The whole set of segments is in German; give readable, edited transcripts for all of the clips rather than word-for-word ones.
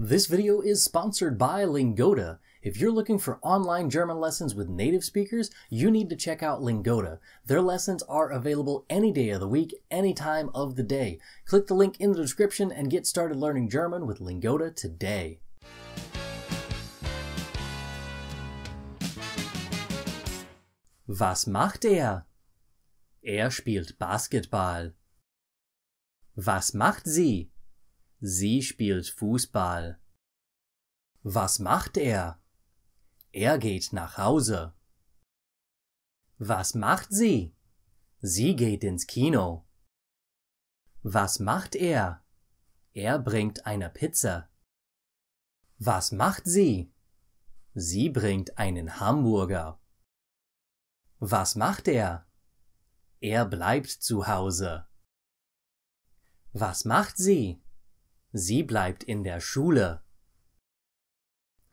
This video is sponsored by Lingoda. If you're looking for online German lessons with native speakers, you need to check out Lingoda. Their lessons are available any day of the week, any time of the day. Click the link in the description and get started learning German with Lingoda today. Was macht er? Er spielt Basketball. Was macht sie? Sie spielt Fußball. Was macht er? Er geht nach Hause. Was macht sie? Sie geht ins Kino. Was macht er? Er bringt eine Pizza. Was macht sie? Sie bringt einen Hamburger. Was macht er? Er bleibt zu Hause. Was macht sie? Sie bleibt in der Schule.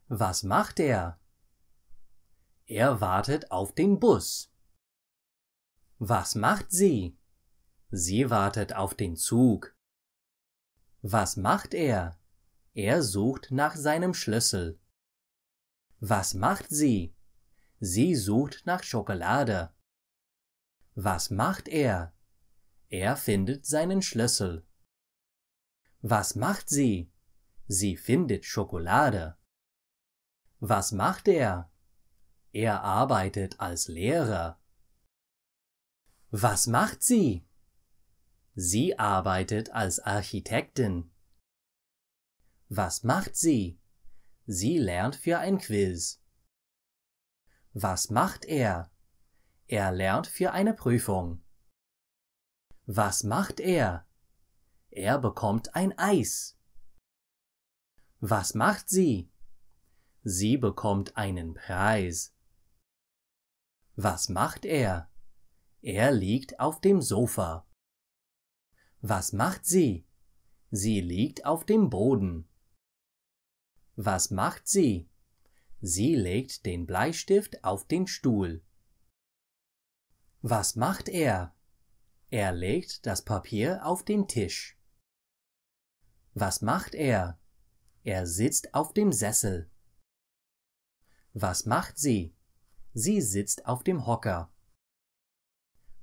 Was macht er? Er wartet auf den Bus. Was macht sie? Sie wartet auf den Zug. Was macht er? Er sucht nach seinem Schlüssel. Was macht sie? Sie sucht nach Schokolade. Was macht er? Er findet seinen Schlüssel. Was macht sie? Sie findet Schokolade. Was macht er? Er arbeitet als Lehrer. Was macht sie? Sie arbeitet als Architektin. Was macht sie? Sie lernt für ein Quiz. Was macht er? Er lernt für eine Prüfung. Was macht er? Er bekommt ein Eis. Was macht sie? Sie bekommt einen Preis. Was macht er? Er liegt auf dem Sofa. Was macht sie? Sie liegt auf dem Boden. Was macht sie? Sie legt den Bleistift auf den Stuhl. Was macht er? Er legt das Papier auf den Tisch. Was macht er? Er sitzt auf dem Sessel. Was macht sie? Sie sitzt auf dem Hocker.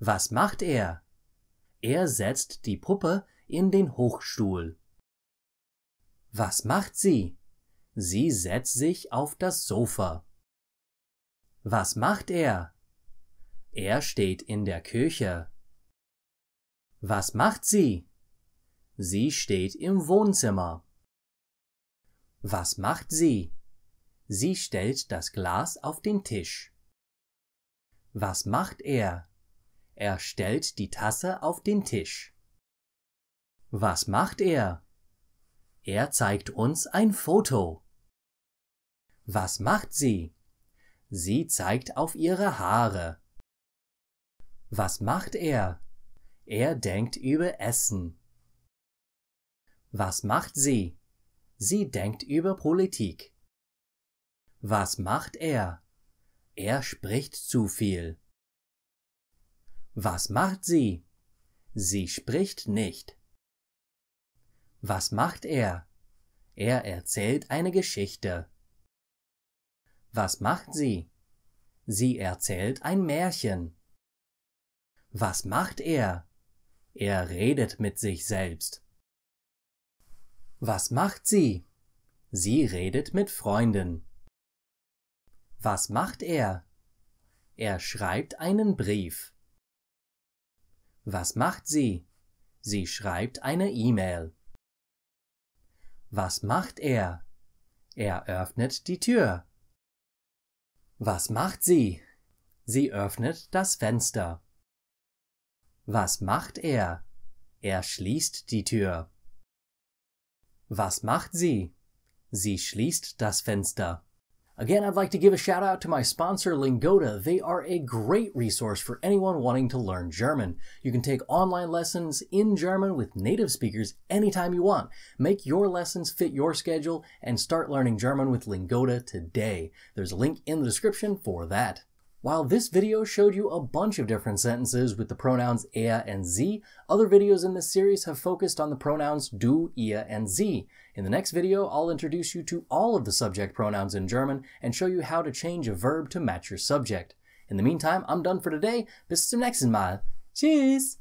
Was macht er? Er setzt die Puppe in den Hochstuhl. Was macht sie? Sie setzt sich auf das Sofa. Was macht er? Er steht in der Küche. Was macht sie? Sie steht im Wohnzimmer. Was macht sie? Sie stellt das Glas auf den Tisch. Was macht er? Er stellt die Tasse auf den Tisch. Was macht er? Er zeigt uns ein Foto. Was macht sie? Sie zeigt auf ihre Haare. Was macht er? Er denkt über Essen. Was macht sie? Sie denkt über Politik. Was macht er? Er spricht zu viel. Was macht sie? Sie spricht nicht. Was macht er? Er erzählt eine Geschichte. Was macht sie? Sie erzählt ein Märchen. Was macht er? Er redet mit sich selbst. Was macht sie? Sie redet mit Freunden. Was macht er? Er schreibt einen Brief. Was macht sie? Sie schreibt eine E-Mail. Was macht er? Er öffnet die Tür. Was macht sie? Sie öffnet das Fenster. Was macht er? Er schließt die Tür. Was macht sie? Sie schließt das Fenster. Again, I'd like to give a shout out to my sponsor, Lingoda. They are a great resource for anyone wanting to learn German. You can take online lessons in German with native speakers anytime you want. Make your lessons fit your schedule and start learning German with Lingoda today. There's a link in the description for that. While this video showed you a bunch of different sentences with the pronouns er and sie, other videos in this series have focused on the pronouns du, ihr, and sie. In the next video, I'll introduce you to all of the subject pronouns in German and show you how to change a verb to match your subject. In the meantime, I'm done for today. Bis zum nächsten Mal. Tschüss!